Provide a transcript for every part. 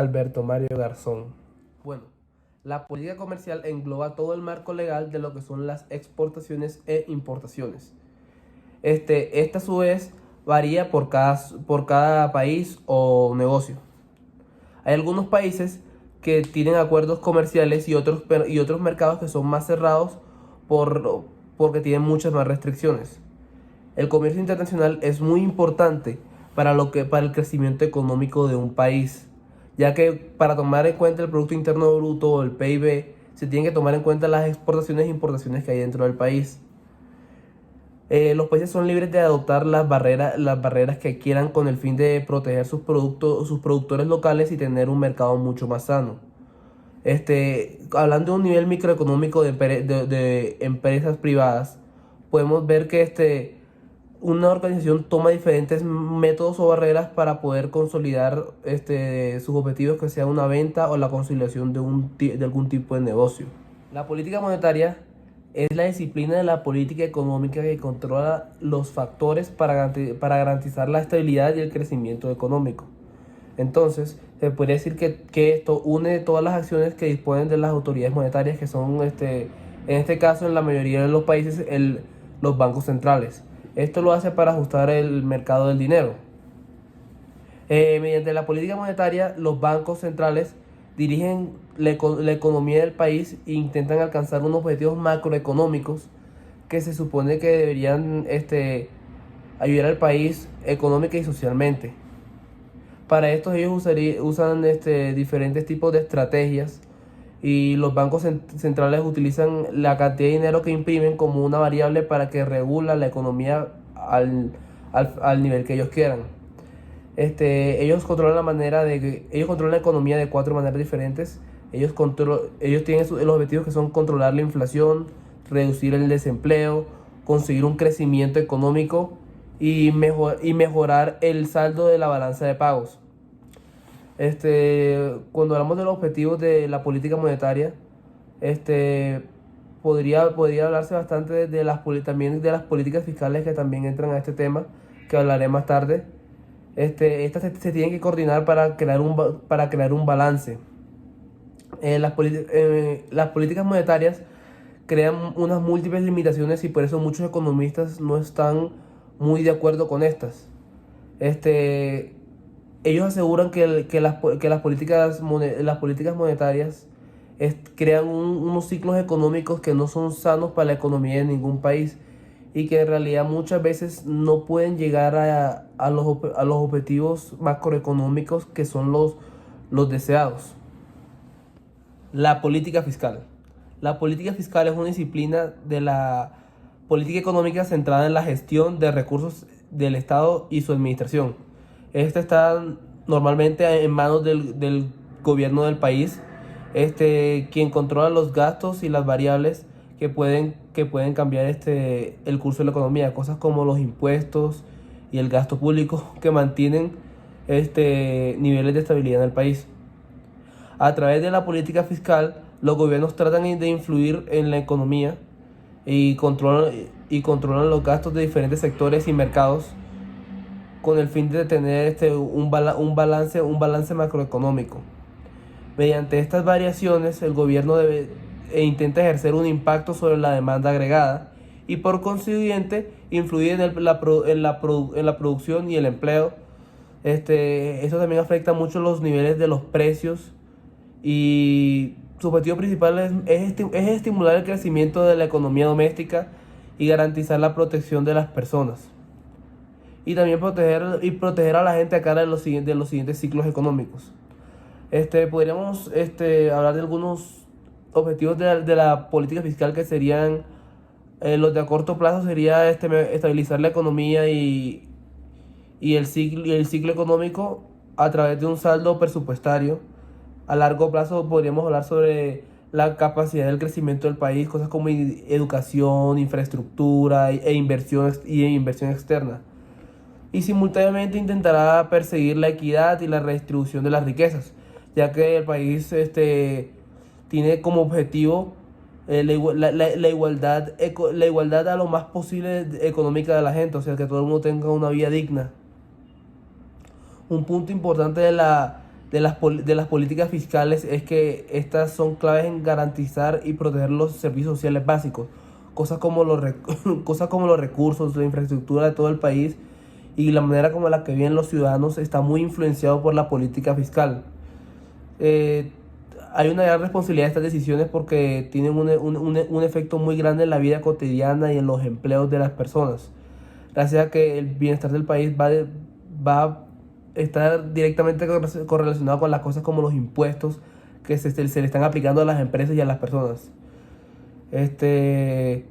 Alberto Mario Garzón. Bueno, la política comercial engloba todo el marco legal de lo que son las exportaciones e importaciones. Esta a su vez varía por cada país o negocio. Hay algunos países que tienen acuerdos comerciales y otros mercados que son más cerrados porque tienen muchas más restricciones. El comercio internacional es muy importante para el crecimiento económico de un país, ya que para tomar en cuenta el Producto Interno Bruto o el PIB, se tienen que tomar en cuenta las exportaciones e importaciones que hay dentro del país. Los países son libres de adoptar las barreras que quieran con el fin de proteger sus productores locales y tener un mercado mucho más sano. Hablando de un nivel microeconómico de empresas privadas, podemos ver que una organización toma diferentes métodos o barreras para poder consolidar sus objetivos, que sea una venta o la consolidación de algún tipo de negocio. La política monetaria es la disciplina de la política económica que controla los factores para garantizar la estabilidad y el crecimiento económico. Entonces, se podría decir que esto une todas las acciones que disponen de las autoridades monetarias, que son, en este caso, en la mayoría de los países, los bancos centrales. Esto lo hace para ajustar el mercado del dinero. Mediante la política monetaria, los bancos centrales dirigen la economía del país e intentan alcanzar unos objetivos macroeconómicos que se supone que deberían ayudar al país económica y socialmente. Para esto ellos usan diferentes tipos de estrategias, y los bancos centrales utilizan la cantidad de dinero que imprimen como una variable para que regula la economía al nivel que ellos quieran. Ellos controlan ellos controlan la economía de cuatro maneras diferentes. Ellos tienen los objetivos, que son controlar la inflación, reducir el desempleo, conseguir un crecimiento económico y mejorar el saldo de la balanza de pagos. Cuando hablamos de los objetivos de la política monetaria, podría hablarse bastante también de las políticas fiscales, que también entran a este tema, que hablaré más tarde. Estas se tienen que coordinar para crear un balance. Las políticas monetarias crean unas múltiples limitaciones, y por eso muchos economistas no están muy de acuerdo con estas. Ellos aseguran que las políticas monetarias crean unos ciclos económicos que no son sanos para la economía de ningún país, y que en realidad muchas veces no pueden llegar a los objetivos macroeconómicos, que son los deseados. La política fiscal. La política fiscal es una disciplina de la política económica centrada en la gestión de recursos del Estado y su administración. Esta está normalmente en manos del gobierno del país, quien controla los gastos y las variables que pueden cambiar el curso de la economía, cosas como los impuestos y el gasto público, que mantienen niveles de estabilidad en el país. A través de la política fiscal, los gobiernos tratan de influir en la economía y controlan los gastos de diferentes sectores y mercados, con el fin de tener un balance macroeconómico. Mediante estas variaciones, el gobierno intenta ejercer un impacto sobre la demanda agregada, y por consiguiente influir en la producción y el empleo. Eso también afecta mucho los niveles de los precios, y su objetivo principal es estimular el crecimiento de la economía doméstica y garantizar la protección de las personas, y también proteger a la gente a cara de los siguientes ciclos económicos. Podríamos hablar de algunos objetivos de la política fiscal, que serían los de a corto plazo. Sería estabilizar la economía y el ciclo económico a través de un saldo presupuestario. A largo plazo podríamos hablar sobre la capacidad del crecimiento del país, cosas como educación, infraestructura e inversión externa. Y simultáneamente intentará perseguir la equidad y la redistribución de las riquezas, ya que el país tiene como objetivo la igualdad a lo más posible económica de la gente, o sea, que todo el mundo tenga una vida digna. Un punto importante de las políticas fiscales es que estas son claves en garantizar y proteger los servicios sociales básicos, cosas como los recursos, la infraestructura de todo el país y la manera como la que viven los ciudadanos está muy influenciado por la política fiscal. Eh, Hay una gran responsabilidad de estas decisiones porque tienen un efecto muy grande en la vida cotidiana y en los empleos de las personas, gracias a que el bienestar del país va a estar directamente correlacionado con las cosas como los impuestos que se le están aplicando a las empresas y a las personas. Este,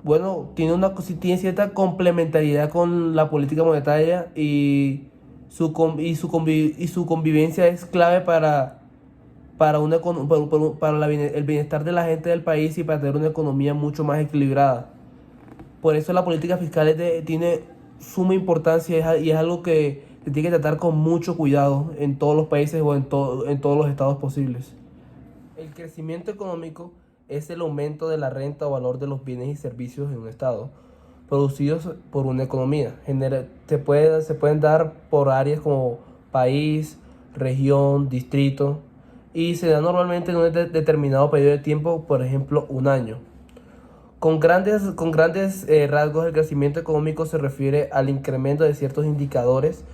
bueno, tiene cierta complementariedad con la política monetaria y y su convivencia es clave para el bienestar de la gente del país y para tener una economía mucho más equilibrada. Por eso la política fiscal tiene suma importancia y es algo que se tiene que tratar con mucho cuidado en todos los países o en todos los estados posibles. El crecimiento económico es el aumento de la renta o valor de los bienes y servicios en un estado, producidos por una economía. Se pueden dar por áreas como país, región, distrito, y se da normalmente en un determinado periodo de tiempo, por ejemplo, un año. Con grandes rasgos, el crecimiento económico se refiere al incremento de ciertos indicadores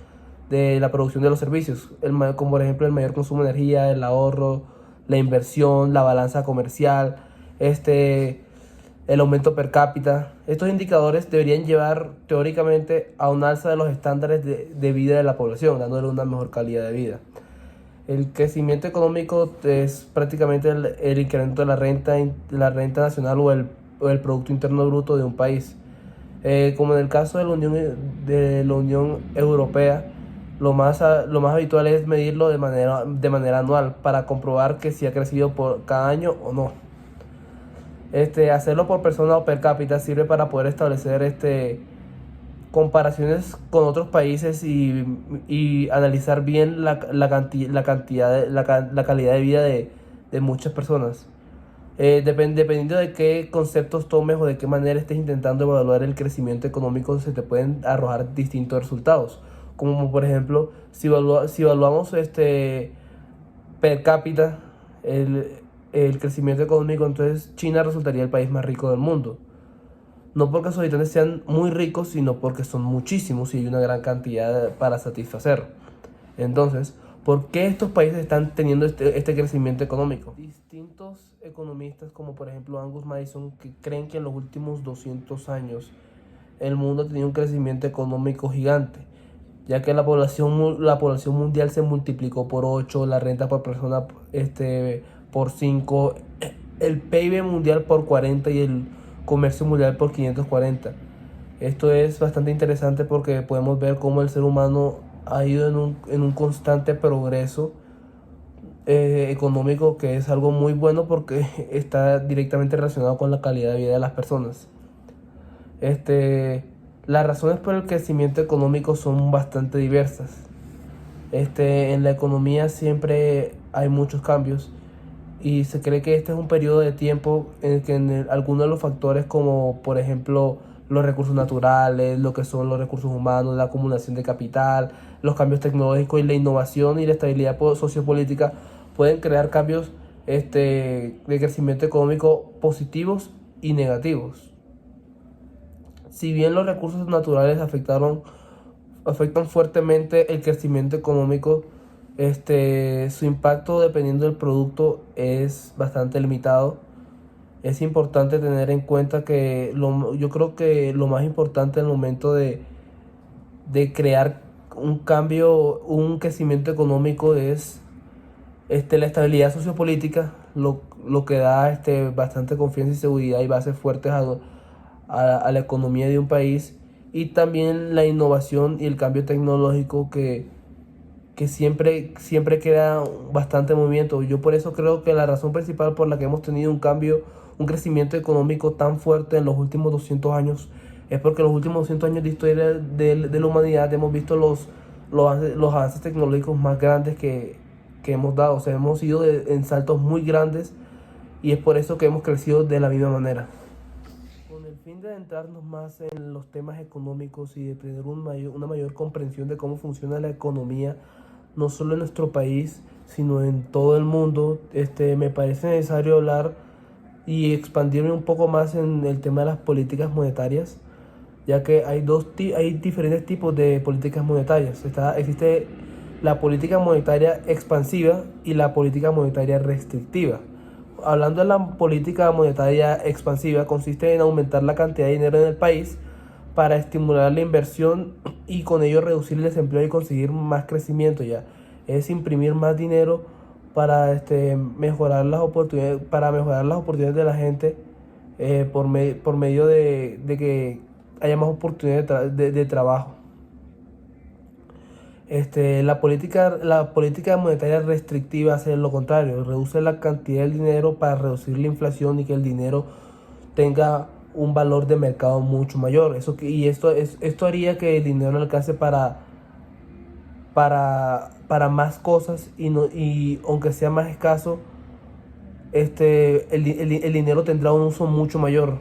de la producción de los servicios, como por ejemplo el mayor consumo de energía, el ahorro, la inversión, la balanza comercial, el aumento per cápita. Estos indicadores deberían llevar teóricamente a un alza de los estándares de vida de la población, dándole una mejor calidad de vida. El crecimiento económico es prácticamente el incremento de la renta nacional o el Producto Interno Bruto de un país. Como en el caso de de la Unión Europea, lo más habitual es medirlo de manera anual para comprobar que si ha crecido por cada año o no. Hacerlo por persona o per cápita sirve para poder establecer comparaciones con otros países y analizar bien la calidad de vida de muchas personas. Dependiendo de qué conceptos tomes o de qué manera estés intentando evaluar el crecimiento económico, se te pueden arrojar distintos resultados. Como por ejemplo, si evaluamos per cápita el crecimiento económico, entonces China resultaría el país más rico del mundo. No porque sus habitantes sean muy ricos, sino porque son muchísimos y hay una gran cantidad para satisfacer. Entonces, ¿por qué estos países están teniendo este crecimiento económico? Distintos economistas, como por ejemplo Angus Maddison, que creen que en los últimos 200 años el mundo ha tenido un crecimiento económico gigante, ya que la población mundial se multiplicó por 8, la renta por persona por 5, el PIB mundial por 40 y el comercio mundial por 540. Esto es bastante interesante porque podemos ver cómo el ser humano ha ido en un constante progreso económico, que es algo muy bueno porque está directamente relacionado con la calidad de vida de las personas. Las razones por el crecimiento económico son bastante diversas. En la economía siempre hay muchos cambios y se cree que este es un periodo de tiempo en el que algunos de los factores, como por ejemplo los recursos naturales, lo que son los recursos humanos, la acumulación de capital, los cambios tecnológicos y la innovación y la estabilidad sociopolítica, pueden crear cambios de crecimiento económico positivos y negativos. Si bien los recursos naturales afectan fuertemente el crecimiento económico, su impacto dependiendo del producto es bastante limitado. Es importante tener en cuenta que yo creo que lo más importante en el momento de crear un crecimiento económico es la estabilidad sociopolítica, lo que da bastante confianza y seguridad y bases fuertes a la economía de un país, y también la innovación y el cambio tecnológico que siempre queda bastante movimiento. Yo por eso creo que la razón principal por la que hemos tenido un crecimiento económico tan fuerte en los últimos 200 años, es porque en los últimos 200 años de historia de la humanidad hemos visto los avances tecnológicos más grandes que hemos dado. O sea, hemos ido en saltos muy grandes y es por eso que hemos crecido de la misma manera. Con el fin de adentrarnos más en los temas económicos y de tener una mayor comprensión de cómo funciona la economía, no solo en nuestro país, sino en todo el mundo, me parece necesario hablar y expandirme un poco más en el tema de las políticas monetarias, ya que hay diferentes tipos de políticas monetarias. Existe la política monetaria expansiva y la política monetaria restrictiva. Hablando de la política monetaria expansiva, consiste en aumentar la cantidad de dinero en el país para estimular la inversión y con ello reducir el desempleo y conseguir más crecimiento ya. Es imprimir más dinero para mejorar las oportunidades de la gente, por medio de que haya más oportunidades de trabajo. La política monetaria restrictiva hace lo contrario, reduce la cantidad del dinero para reducir la inflación y que el dinero tenga un valor de mercado mucho mayor. Esto haría que el dinero no alcance para más cosas y aunque sea más escaso, el dinero tendrá un uso mucho mayor.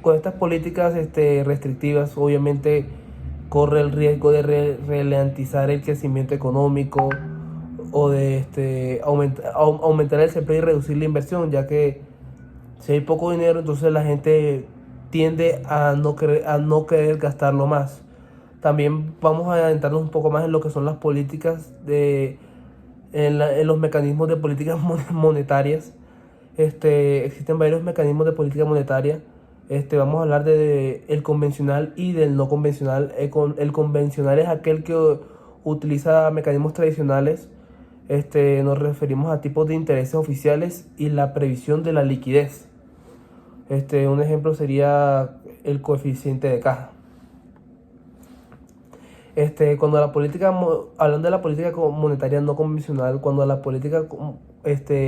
Con estas políticas restrictivas, obviamente, corre el riesgo de ralentizar el crecimiento económico o de aumentar el desempleo y reducir la inversión, ya que si hay poco dinero, entonces la gente tiende a no querer gastarlo más. También vamos a adentrarnos un poco más en lo que son las políticas en los mecanismos de políticas monetarias. Existen varios mecanismos de política monetaria. Vamos a hablar de el convencional y del no convencional. El convencional es aquel que utiliza mecanismos tradicionales. Nos referimos a tipos de intereses oficiales y la previsión de la liquidez. Un ejemplo sería el coeficiente de caja. Hablando de la política monetaria no convencional, cuando la política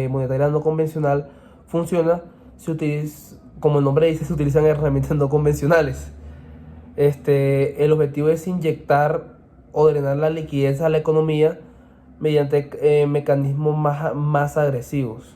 monetaria no convencional funciona, como el nombre dice, se utilizan herramientas no convencionales. El objetivo es inyectar o drenar la liquidez a la economía mediante mecanismos más agresivos.